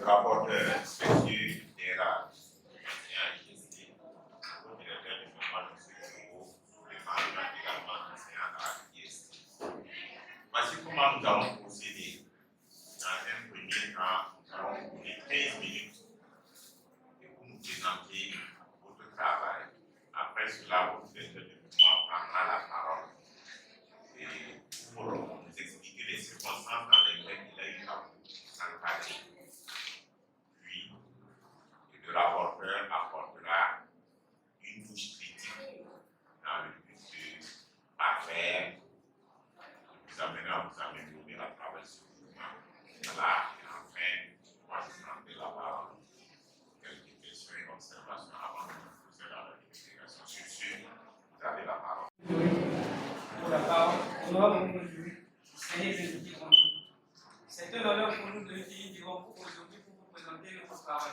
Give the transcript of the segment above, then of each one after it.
rapporteur spéciaux DRH, enseignant IST, directeur du développement de ce bureau, les parlements également enseignants à IST. Voici comment nous allons procéder. Dans un premier temps, nous allons vous donner 15 minutes et vous nous présenter votre travail. Après cela, votre directeur de développement prendra la parole et pour nous expliquer les circonstances dans lesquelles il a eu à s'encadrer. Puis, le rapporteur apportera une touche critique dans le but de parfaire, de vous amener à vous améliorer à travers ce mouvement. Voilà, et enfin, moi je prendrai la parole. Quelques questions et observations avant de procéder à la délibération. Sur ce, vous avez la parole. Pour la parole, honorable jury, distingués invités en nous. C'est un honneur pour nous de nous tenir devant vous aujourd'hui pour vous présenter notre travail.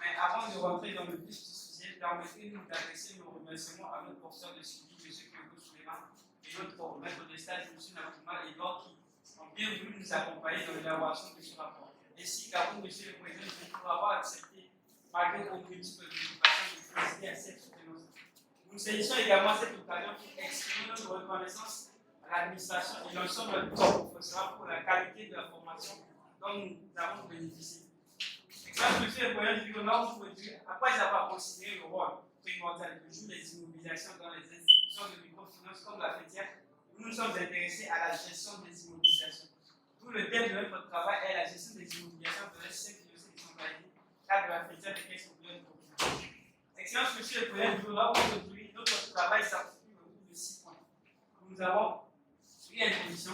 Mais avant de rentrer dans le vif du sujet, permettez-nous d'adresser nos remerciements à notre professeur de suivi, M. Kyogo Souleymane, et notre maître de stage, M. Nakouma Edouard, qui ont bien voulu nous accompagner dans l'élaboration de ce rapport. Ainsi qu'à vous, M. le Président, pour avoir accepté, malgré vos multiples préoccupations, de présider à cette soutenance. Nous saisissons également cette occasion pour exprimer notre reconnaissance à l'administration et l'ensemble de nos professeurs pour la qualité de la formation dont nous avons bénéficié. Excellence, Monsieur le Président du gouvernement, après avoir considéré le rôle primordial de jouer les immobilisations dans les institutions de microfinance comme la fêtière, nous nous sommes intéressés à la gestion des immobilisations. Tout le thème de notre travail est la gestion des immobilisations de l'SC financier décentralisé, cadre de la fêtière des caisses populaires de Burkina. Excellence, Monsieur le Président du gouvernement, aujourd'hui, notre travail s'articule autour de 6 points. Nous avons une introduction,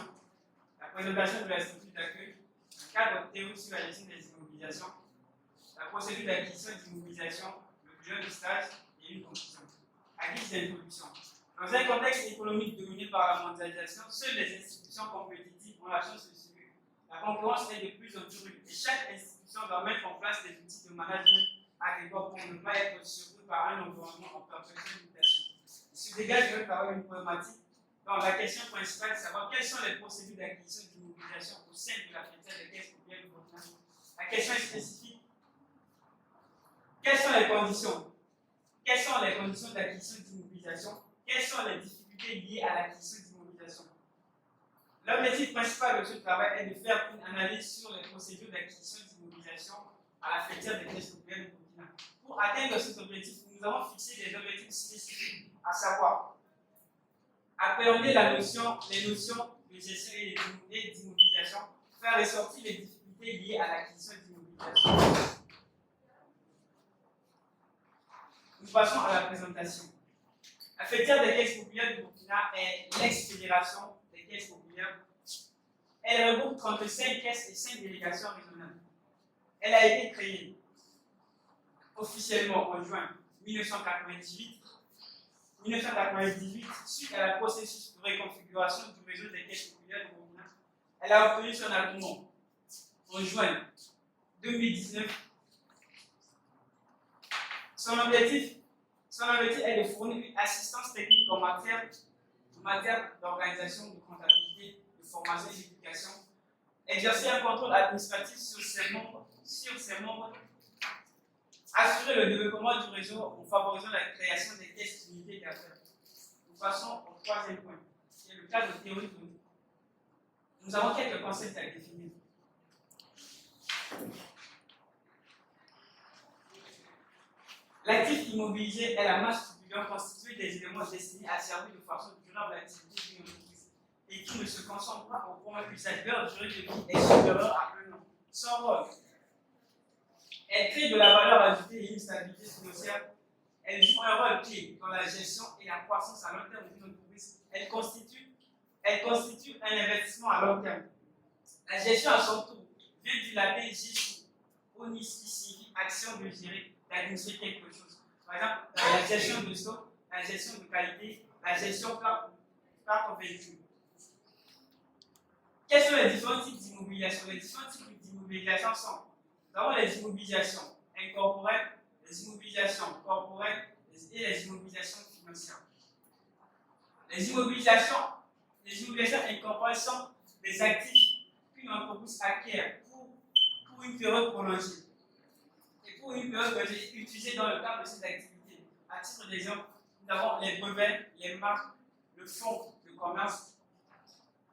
la présentation de la structure d'accueil, un cadre théorique sur la gestion des immobilisations, la procédure d'acquisition d'immobilisation, le bilan de stage et une conclusion. À guise d'introduction. Dans un contexte économique dominé par la mondialisation, seules les institutions compétitives ont la chance de survivre. La concurrence est de plus en plus rude et chaque institution doit mettre en place des outils de management adéquats pour ne pas être surpris par un environnement en perpétuelle mutation. Il se dégage de travail une problématique. Donc, la question principale est de savoir quelles sont les procédures d'acquisition d'immobilisation au sein de la filière des caisses populaires de Burkina. La question est spécifique. Quelles sont les conditions? Quelles sont les conditions d'acquisition d'immobilisation? Quelles sont les difficultés liées à l'acquisition d'immobilisation? L'objectif principal de ce travail est de faire une analyse sur les procédures d'acquisition d'immobilisation à la filière des caisses populaires de Burkina. Pour atteindre cet objectif, nous avons fixé des objectifs spécifiques, à savoir appréhender les notions de gestion et d'immobilisation, faire ressortir les difficultés liées à l'acquisition d'immobilisation. Nous passons à la présentation. La fêtière des caisses populaires du Burkina est l'ex-fédération des caisses populaires. Elle regroupe 35 caisses et 5 délégations régionales. Elle a été créée officiellement en juin 1998 suite à la processus de réconfiguration du réseau des caisses populaires du Burkina. Elle a obtenu son agrément en juin 2019. Son objectif est de fournir une assistance technique en matière d'organisation, de comptabilité, de formation et d'éducation, exercer un contrôle administratif sur ses membres, assurer le développement du réseau en favorisant la création des caisses d'unités d'affaires. Nous passons au troisième point, qui est le cadre théorique. Nous avons quelques concepts à définir. L'actif immobilisé est la masse du bilan constituée des éléments destinés à servir de façon durable à l'activité d'une entreprise et qui ne se consomme pas au point que sa durée de vie est supérieure à 1 an. Son rôle, elle crée de la valeur ajoutée et une stabilité financière. Elle joue un rôle clé dans la gestion et la croissance à long terme d'une entreprise. Elle constitue un investissement à long terme. La gestion à son tour vient dilater gestion, onis qui signifie action de gérer, d'administrer quelque chose. Par exemple, la gestion de stock, la gestion de qualité, la gestion par véhicule. Quels sont les différents types d'immobilisation? Les différents types d'immobilisation sont: nous avons les immobilisations incorporelles, les immobilisations corporelles et les immobilisations financières. Les immobilisations incorporelles sont des actifs qu'une entreprise acquiert pour une période prolongée. Et pour une période prolongée utilisée dans le cadre de cette activité. À titre d'exemple, nous avons les brevets, les marques, le fonds de commerce,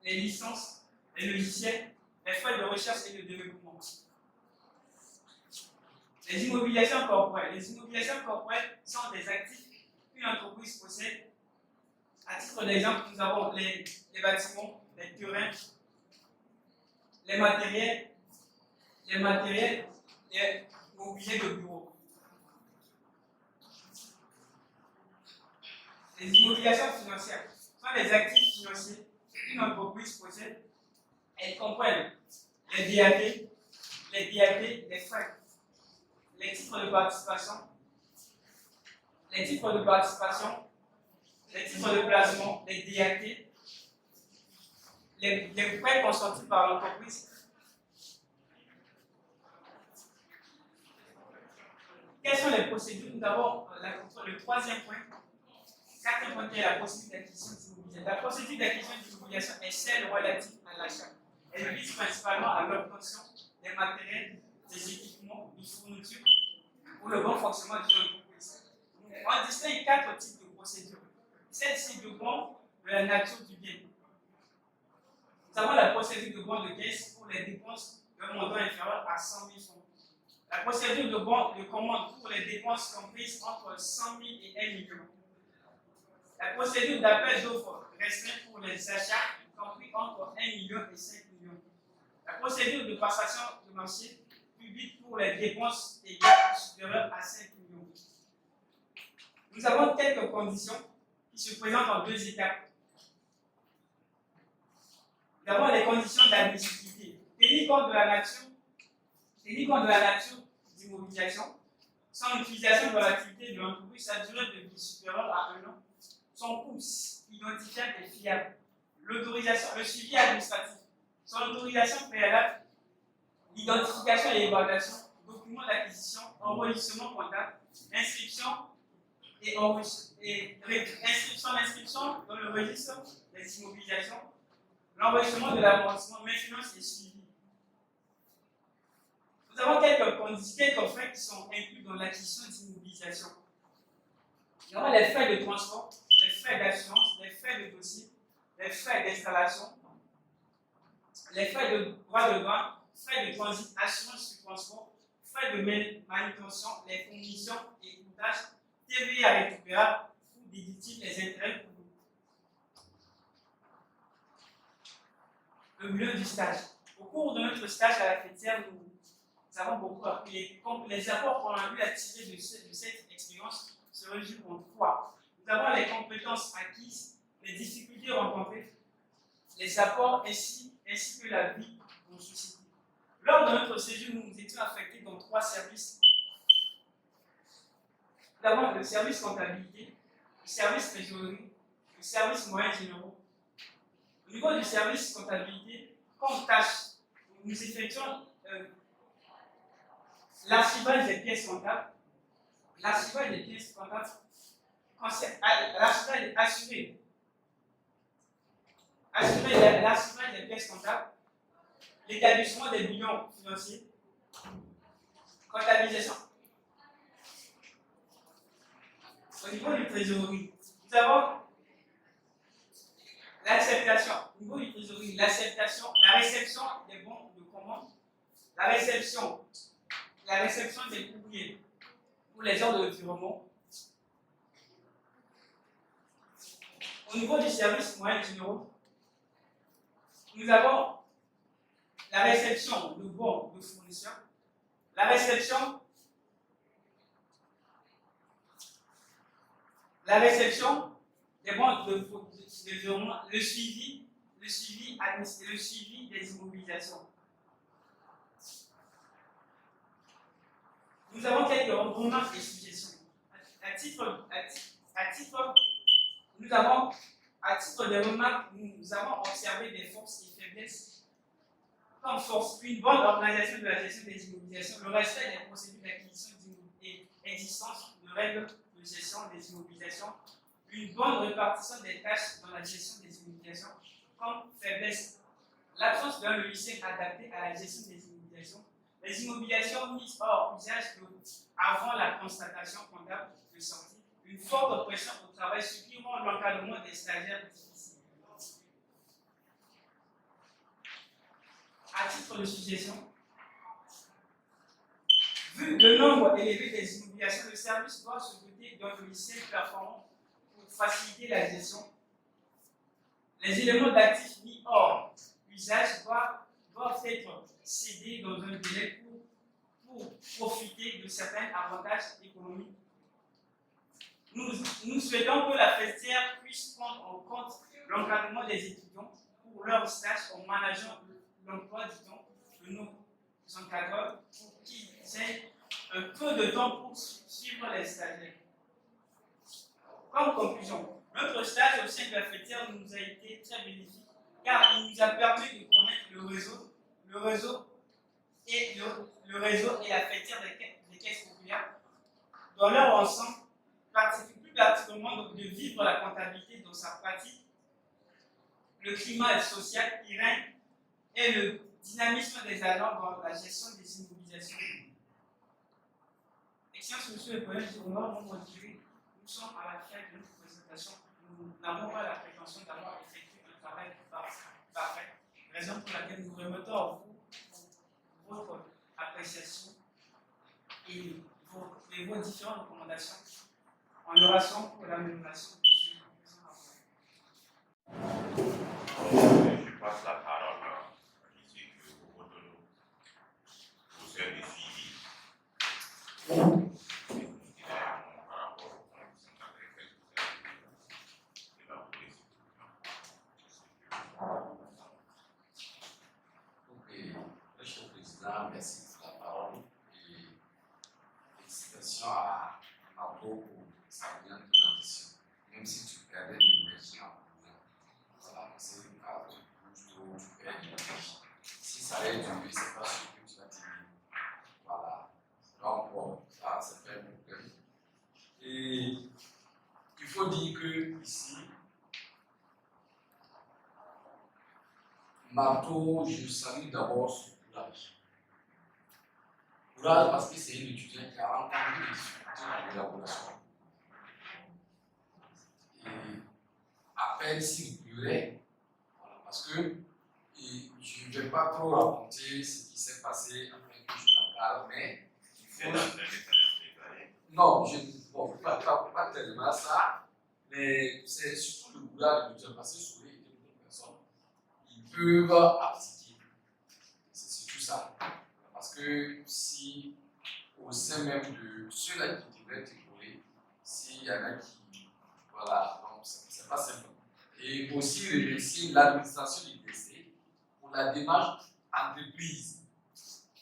les licences, les logiciels, les frais de recherche et de développement. Les immobilisations corporelles. Les immobilisations corporelles sont des actifs qu'une entreprise possède. À titre d'exemple, nous avons les bâtiments, les terrains, les matériels, les mobiliers de bureau. Les immobilisations financières sont des actifs financiers qu'une entreprise possède. Elles comprennent les DAP, les frais, les titres de participation, les titres de placement, les DAT, les prêts consentis par l'entreprise. Quelles sont les procédures? Nous avons le troisième point. Quatrième point est la procédure d'acquisition d'immobilisation. La procédure d'acquisition d'immobilisation est celle relative à l'achat. Elle vise principalement à l'obtention des matériels, des équipements, des fournitures pour le bon fonctionnement d'une entreprise. On distingue 4 types de procédures. Celle-ci dépend de la nature du bien. Nous avons la procédure de bon de caisse pour les dépenses d'un montant inférieur à 100 000 francs. La procédure de bon de commande pour les dépenses comprises entre 100 000 et 1 million. La procédure d'appel d'offres restreint pour les achats compris entre 1 million et 5 millions. La procédure de passation de marché public pour les dépenses égales ou supérieures à 5 millions. Nous avons quelques conditions qui se présentent en 2 étapes. Nous avons les conditions d'admissibilité. Tenir compte de la nature d'immobilisation, son utilisation dans l'activité de l'entreprise, sa durée de vie supérieure à 1 an, son coût identifiable et fiable, l'autorisation, le suivi administratif, son autorisation préalable, l'identification et évaluation, document d'acquisition, enregistrement comptable, inscription l'inscription dans le registre des immobilisations, l'enregistrement de l'amortissement, maintenance et suivi. Nous avons quelques frais qui sont inclus dans l'acquisition d'immobilisation. Nous avons les frais de transport, les frais d'assurance, les frais de dossier, les frais d'installation, les frais de droit de douane, frais de transit, assurance du transport, frais de manutention, les commissions et coûtages, TVA récupérable ou déductibles les intérêts pour le bilan du stage. Au cours de notre stage à la fêtière, nous avons beaucoup appris. Les apports qu'on a eu à tirer de cette expérience se résument en 3. Nous avons les compétences acquises, les difficultés rencontrées, les apports ainsi que la vie en société. Lors de notre séjour, nous étions affectés dans 3 services. Nous avons le service comptabilité, le service trésorerie, le service moyens généraux. Au niveau du service comptabilité, comme tâche, nous effectuons l'archivage des pièces comptables. L'archivage des pièces comptables, l'archivage est assuré. Assurer l'archivage des pièces comptables, l'établissement des bilans financiers, comptabilisation. Au niveau du trésorerie, nous avons l'acceptation. Au niveau du trésorerie, l'acceptation, la réception des bons de commande, la réception des courriers pour les ordres de virement. Au niveau du service moyens généraux, nous avons la réception de bons de fournisseurs, la réception des bons de virement, le suivi des immobilisations. Nous avons quelques remarques et suggestions. À titre de remarque, nous avons observé des forces et faiblesses. Comme force, une bonne organisation de la gestion des immobilisations, le respect des procédures d'acquisition et existence de règles de gestion des immobilisations, une bonne répartition des tâches dans la gestion des immobilisations. Comme faiblesse, l'absence d'un logiciel adapté à la gestion des immobilisations, Les immobilisations mises hors usage avant la constatation comptable de sortie, une forte pression au travail, ce qui rend l'encadrement des stagiaires difficile. À titre de suggestion, vu le nombre élevé des immobilisations, le service doit se doter d'un logiciel performant pour faciliter la gestion. Les éléments d'actifs mis hors usage doivent être cédés dans un délai pour profiter de certains avantages économiques. Nous souhaitons que la festière puisse prendre en compte l'encadrement des étudiants pour leur stage en manageant l'emploi du temps de nos encadreurs pour qu'ils aient un peu de temps pour suivre les stagiaires. Comme conclusion, notre stage au sein de la festière nous a été très bénéfique car il nous a permis de connaître le réseau et la festière des caisses populaires dans leur ensemble, plus particulièrement de vivre la comptabilité dans sa pratique, le climat social qui règne et le dynamisme des agents dans la gestion des immobilisations. Excellence, monsieur le Président, je vous remercie. Nous sommes à la fin de notre présentation. Nous n'avons pas la prétention d'avoir effectué un travail parfait, raison pour laquelle nous remettons à vous votre appréciation et vos différentes recommandations en oration pour l'amélioration de ce présent rapport. Je passe la parole à M. Obodono au service suivi. Par rapport au point de Monsieur le Président, merci pour la parole et félicitations à Marco pour sa brillante présentation. Même si tu perdais l'énergie en courant, voilà, c'est le cas, tu bouges trop, tu perds l'énergie. Si ça allait durer, c'est pas sûr que tu vas tenir. Voilà. Donc, bon, ça, c'est pas un problème. Et il faut dire que ici, Marteau, je salue d'abord son courage. Courage parce que c'est une étudiante qui a entendu les difficultés de l'élaboration. Et à peine s'il pleurait, voilà, parce que je ne vais pas trop raconter ce qui s'est passé après que je n'en parle, mais il faut. Non, bon, pas tellement ça, mais c'est surtout le courage de l'étudiant parce que souvent, il y a d'autres personnes qui peuvent abdiquer. C'est surtout ça. Parce que si, au sein même de ceux-là qui devraient être épaulés, s'il y en a qui. Voilà, donc c'est pas simple. Et aussi remercier l'administration du lycée pour la démarche entreprise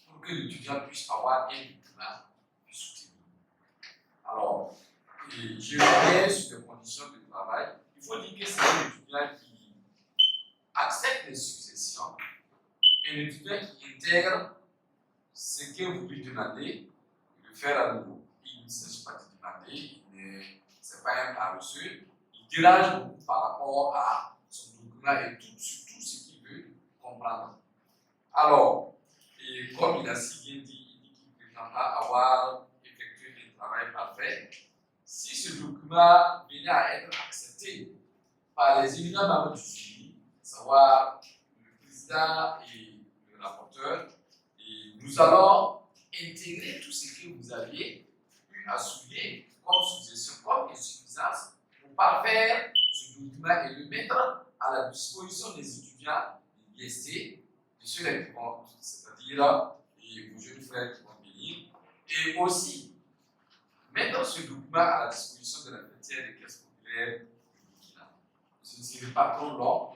pour que l'étudiant puisse avoir un document plus soutenu. Alors, je reviens sur les conditions de travail. Il faut dire que c'est un étudiant qui accepte les successions et un étudiant qui intègre ce que vous lui demandez, de le faire à nouveau. Il ne s'agit pas de demander, ce n'est pas un paresseux. Il dérange beaucoup par rapport à son document et surtout ce qu'il veut comprendre. Alors, et comme il a si bien dit, il dit qu'il ne prétend pas avoir effectué un travail parfait. Si ce document venait à être accepté par les éminents membres du jury, à savoir le président et le rapporteur, et nous allons intégrer tout ce que vous aviez eu à souligner comme suggestion, comme insuffisance, pour parfaire ce document et le mettre à la disposition des étudiants de l'IST, de ceux qui vont, c'est-à-dire vos jeunes frères qui vont venir, et aussi mettre ce document à la disposition de la frontière des caisses populaires du Burkina. Ce ne serait pas trop long.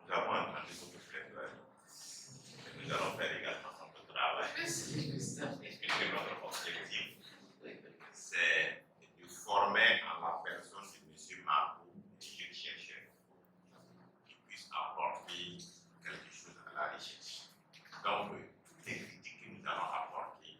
Nous avons entendu votre frère, nous allons faire également notre travail. Et notre objectif, c'est de former en la personne de M. Marco des jeunes chercheurs qui puissent apporter quelque chose à la recherche. Donc, toutes les critiques que nous allons apporter,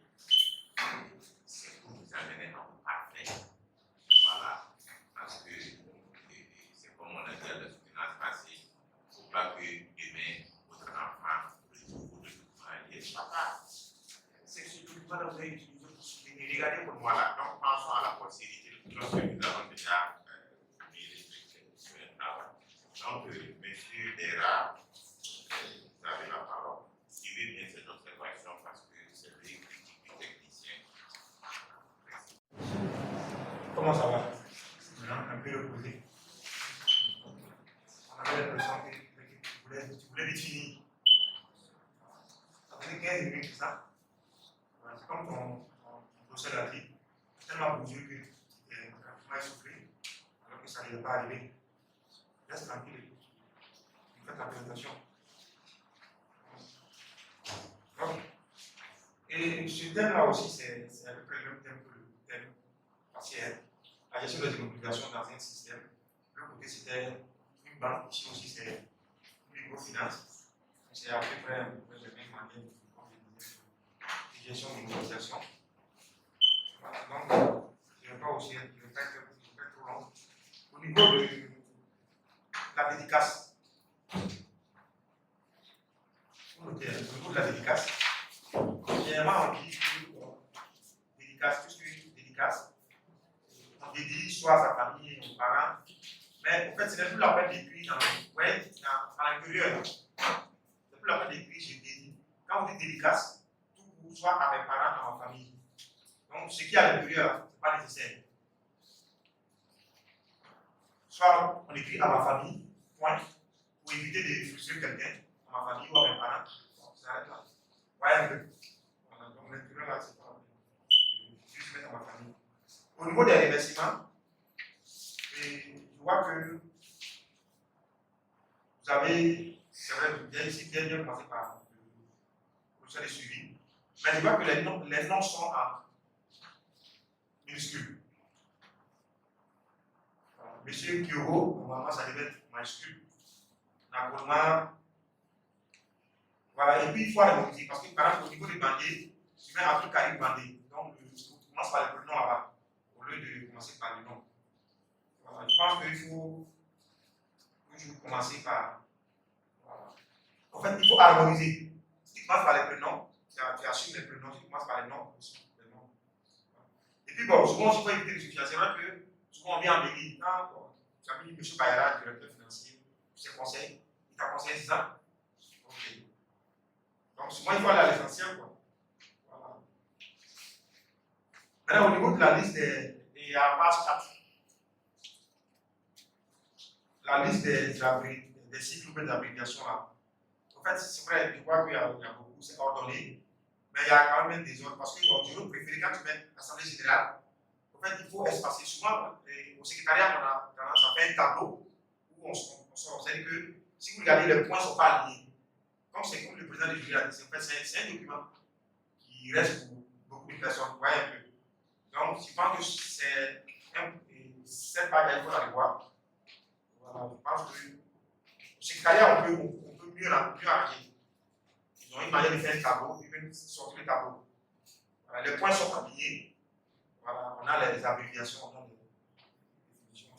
Donc, monsieur Dera, vous avez la parole. Suivez bien cette observation parce que c'est lui critique du technicien. Comment ça va? Un peu reposé. On avait l'impression que tu voulais vite finir. Ça faisait 15 minutes, c'est ça? C'est comme ton procès l'a dit. Tellement bougé que tu es rapidement essoufflé, alors que ça ne devait pas arriver. Reste tranquille. Faites la présentation. Donc, et ce thème-là aussi, c'est à peu près le même thème que le thème partiel. La gestion des obligations dans un système. Le côté, c'était une banque. Ici aussi, c'est une microfinance. C'est à peu près la même manière de gestion de l'immobilisation. Voilà, donc, je ne vais pas aussi être trop long. Au niveau de la dédicace, au niveau de la dédicace, généralement, on dit que dédicace, tout ce qui est dédicace, on dédie soit à sa famille, aux parents, mais en fait, ce n'est plus la peine d'écrire à l'intérieur. C'est plus la peine d'écrire, je dédie. Quand on dit dédicace, tout pour soit à mes parents, à ma famille. Donc, ce qui est à l'intérieur, ce n'est pas nécessaire. Soit on écrit à ma famille, point, pour éviter de frustrer quelqu'un, à ma famille ou à mes parents. Donc, ça arrête là. Voyez un peu. Voilà, donc l'intérieur là, c'est pas. Juste mettre à ma famille. Au niveau des remerciements, je vois que vous avez, c'est vrai, vous avez ici bien commencé par le procès de suivi, mais je vois que les noms sont en minuscules. Monsieur Kyoro, normalement ça devait être majuscule. Nakolma, voilà, et puis il faut harmoniser, parce que par exemple au niveau des bandés, tu mets Abdul Karim Bandé, donc tu commences par le prénom là-bas, au lieu de commencer par le nom. Voilà, je pense qu'il faut toujours commencer par. Voilà. En fait, il faut harmoniser. Si tu commences par les prénoms, tu assumes les prénoms, si tu commences par les noms, aussi les noms. Voilà. Et puis bon, souvent, il faut éviter les suffisances. C'est vrai que souvent on vient en mairie, tu as mis M. Bayara, directeur financier, ses conseils, il t'a conseillé, c'est ça? Ok. Donc souvent, il faut aller à l'essentiel, quoi. Voilà. Maintenant, au niveau de la liste il y a page 4. La liste des cycles d'application là. En fait, c'est vrai, je vois qu'il y a beaucoup, c'est ordonné, mais il y a quand même des ordres. Parce que bon, je préfère quand tu mets l'Assemblée générale, en fait, il faut espacer. Souvent, au secrétariat, on a tendance à faire un tableau où on s'observe que si vous regardez, les points ne sont pas alignés. Comme c'est comme le président du jury a dit, c'est un document qui reste pour beaucoup de personnes. Vous voyez un peu. Donc, je pense que c'est cette page, il faut la revoir. Voilà, je pense que au secrétariat, on peut mieux arranger. Ils ont une manière de faire un tableau, ils peuvent sortir le tableau. Voilà, les points sont alignés. Voilà, on a les abréviations, on a les définitions.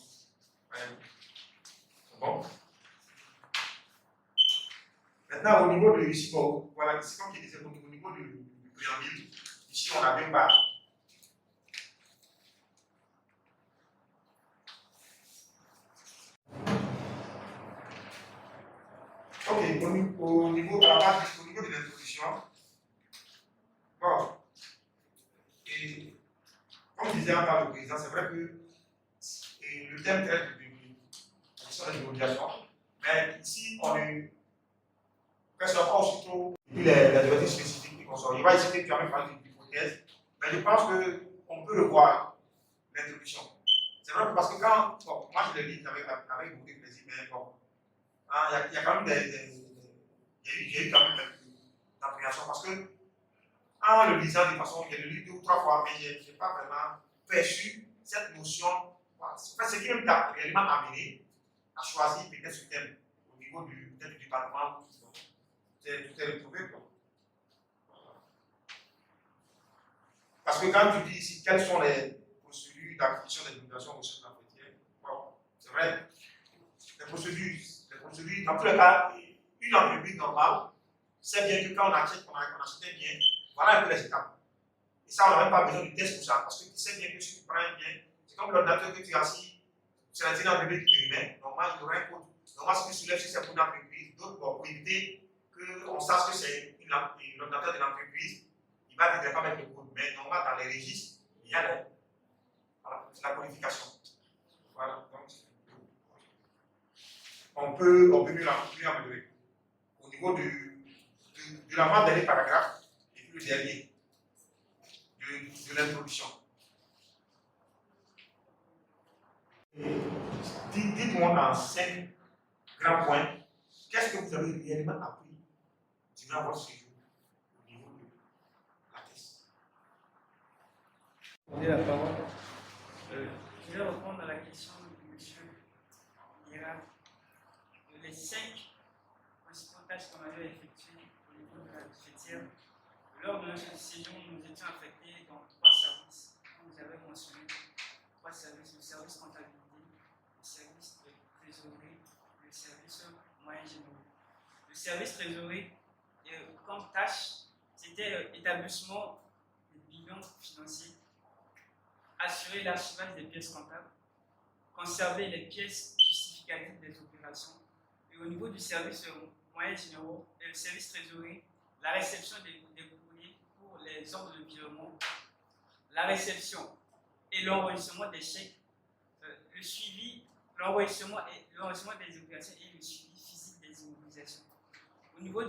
C'est bon. Maintenant, au niveau de ici, bon, voilà, c'est comme je disais, au niveau du préambule, ici on a deux pages. Ok, au niveau de l'introduction, bon, et comme je disais encore le président, c'est vrai que le thème traite de la gestion des obligations, mais ici on est presque pas aussitôt, et puis les directives spécifiques qui consomment. Il va essayer de quand même parler d'hypothèses, mais je pense qu'on peut revoir l'introduction. C'est vrai que parce que quand, bon, moi je l'ai lu avec beaucoup de plaisir, mais bon, il y a quand même j'ai eu quand même d'appréhension parce que en le lisant de façon, je l'ai lu 2 ou 3 fois, mais je n'ai pas vraiment perçu cette notion. Voilà. C'est ce qui m'a réellement amené à choisir peut-être ce thème au niveau du département où tout est retrouvé. Quoi. Voilà. Parce que quand tu dis ici quelles sont les procédures d'acquisition des obligations au sein de l'entretien, bon, c'est vrai, les procédures, dans tous les cas, une entreprise normale sait bien que quand on achète un bien, voilà un peu les étapes. Et ça, on n'a même pas besoin de test pour ça, parce que tu sais bien que si tu prends un bien, c'est comme l'ordinateur que tu as assis, c'est une entreprise qui te remet, normalement, il y aura un code. Normalement, on peut mieux améliorer. Au niveau de l'avant-dernier paragraphe et puis le dernier, de l'introduction. Dites-moi en 5 grands points, qu'est-ce que vous avez réellement appris durant votre séjour au niveau de la thèse? Vous avez la parole. Je vais répondre à la question de M. Guérard. Les 5 principaux tâches qu'on avait effectuées au niveau de la cafetière, lors de notre séjour, nous étions affectés dans 3 services. Vous avez mentionné 3 services, le service comptabilité, le service de trésorerie, le service moyen généraux. Le service trésorerie, comme tâche, c'était établissement des bilans financiers, assurer l'archivage des pièces comptables, conserver les pièces justificatives des opérations. Et au niveau du service moyen généraux et le service trésorerie, la réception des courriers pour les ordres de virement, la réception et l'enregistrement des chèques, le suivi, l'enregistrement des opérations et le suivi physique des immobilisations. Au niveau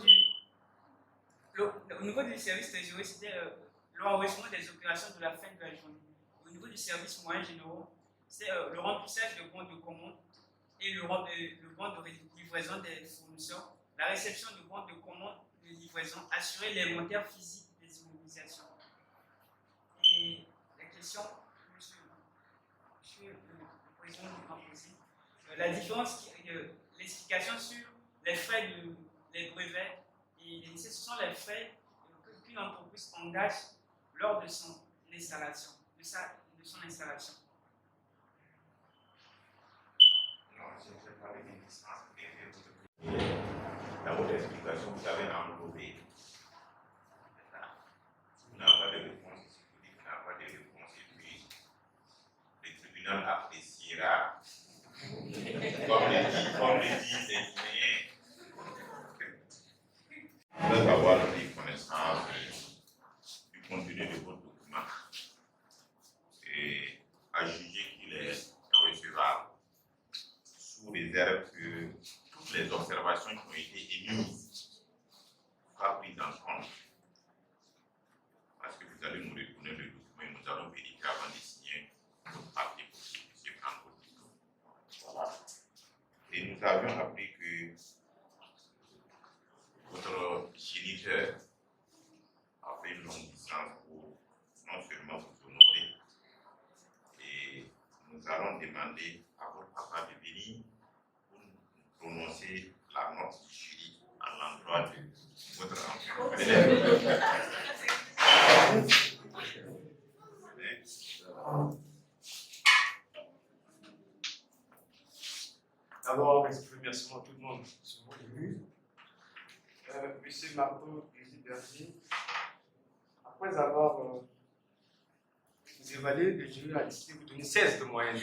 du service trésorerie, c'était l'enregistrement des opérations de la fin de la journée. Au niveau du service moyen généraux, c'est le remplissage de bons de commande et le bon de livraison des fournisseurs, la réception de bons de commande de livraison, assurer l'inventaire physique des immobilisations. Et la question, monsieur le président du Grand Conseil, la différence, l'explication sur les frais des brevets, et ce sont les frais qu'une entreprise engage lors de son installation, de son installation. Non, je ne sais pas l'existence dans votre explication, vous avez englobé. Vous n'avez pas de réponse, vous dites qu'il n'y a pas de réponse, et puis le tribunal appréciera, comme le dit Saint-Igné, vous devez avoir pris connaissance du contenu de votre document et à juger qu'il est recevable sous réserve que toutes les observations qui ont été émises soient prises en compte. Parce que vous allez nous retourner le document et nous allons vérifier avant de signer votre papier pour que vous puissiez prendre votre diplôme. Voilà. Et nous avions appris que votre géniteur a fait une longue distance pour non seulement vous honorer, et nous allons demander à votre papa de venir pour nous prononcer la note du jury à l'endroit de votre enfant. D'abord, remerciement à tout le monde sur mon début. Monsieur Marteau, Brigitte Berger, après avoir vous évalué, le jury a décidé de vous donner 16 de moyenne.